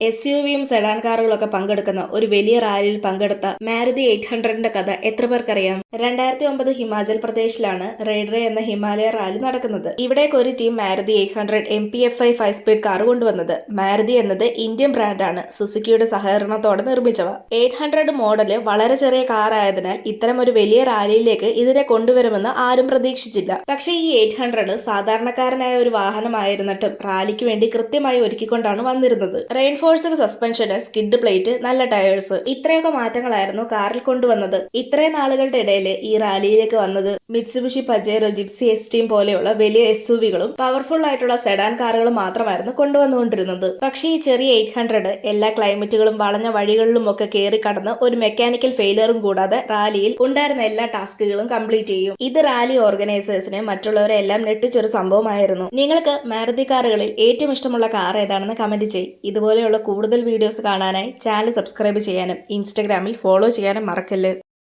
SUVയും sedan കാറുകളൊക്കെ പങ്കെടുക്കുന്ന ഒരു വലിയ റാലിയിൽ പങ്കെടുത്ത മാരുതി 800ന്റെ കഥ എത്ര പേർക്കറിയാം? 2009 ഹിമാചൽ പ്രദേശിലാണ് റെയ്ഡ്രേ എന്ന ഹിമാലയ റാലി നടക്കുന്നത്. ഇവിടേക്ക് ഒരു team Maruti 800 MPFI 5 speed car കൊണ്ടുവന്നത്. മാരുതി എന്നത് ഇന്ത്യൻ ബ്രാൻഡാണ്, സുസുക്കിയുടെ സഹകരണത്തോടെ നിർമ്മിച്ചവ. 800 മോഡല് വളരെ ചെറിയ കാർ ആയതിനാൽ ഇത്തരം ഒരു വലിയ റാലിയിലേക്ക് ഇതിനെ കൊണ്ടുവരുമെന്ന് ആരും പ്രതീക്ഷിച്ചില്ല. പക്ഷേ ഈ 800 സാധാരണക്കാരനായ ഒരു വാഹനമായിരുന്നിട്ടും റാലിക്ക് വേണ്ടി കൃത്യമായി ഒരുക്കിക്കൊണ്ടാണ് വന്നിരുന്നത്. റെയിൻഫോഴ്സ്ഡ് സസ്പെൻഷന്, സ്കിഡ് പ്ലേറ്റ്, നല്ല ടയേഴ്സ്, ഇത്രയൊക്കെ മാറ്റങ്ങളായിരുന്നു കാറിൽ കൊണ്ടുവന്നത്. ഇത്രയും നാളുകളുടെ ഇടയിൽ ഈ റാലിയിലേക്ക് വന്നത് മിത്സുബിഷി പജേറോ, ജിപ്സി എസ്റ്റീം പോലെയുള്ള വലിയ SUVകളും പവർഫുൾ ആയിട്ടുള്ള സെഡാൻ കാറുകളും മാത്രമായിരുന്നു കൊണ്ടുവന്നുകൊണ്ടിരുന്നത്. പക്ഷേ ഈ ചെറിയ 800 എല്ലാ ക്ലൈമറ്റുകളും വളഞ്ഞ വഴികളിലും ഒക്കെ കയറി കടന്ന് ഒരു മെക്കാനിക്കൽ ഫെയിലിയറും കൂടാതെ റാലിയിൽ ഉണ്ടായിരുന്ന എല്ലാ ടാസ്കുകളും കംപ്ലീറ്റ് ചെയ്യും. ഇത് റാലി ഓർഗനൈസേഴ്സിനെ മറ്റുള്ളവരെ എല്ലാം ഞെട്ടിച്ചൊരു സംഭവമായിരുന്നു. നിങ്ങൾക്ക് മാരുതി കാറുകളിൽ ഏറ്റവും ഇഷ്ടമുള്ള കാർ ഏതാണെന്ന് കമന്റ് ചെയ്യും. ഇതുപോലെയുള്ള കൂടുതൽ വീഡിയോസ് കാണാനായി ചാനൽ സബ്സ്ക്രൈബ് ചെയ്യാനും ഇൻസ്റ്റഗ്രാമിൽ ഫോളോ ചെയ്യാനും മറക്കല്ല്.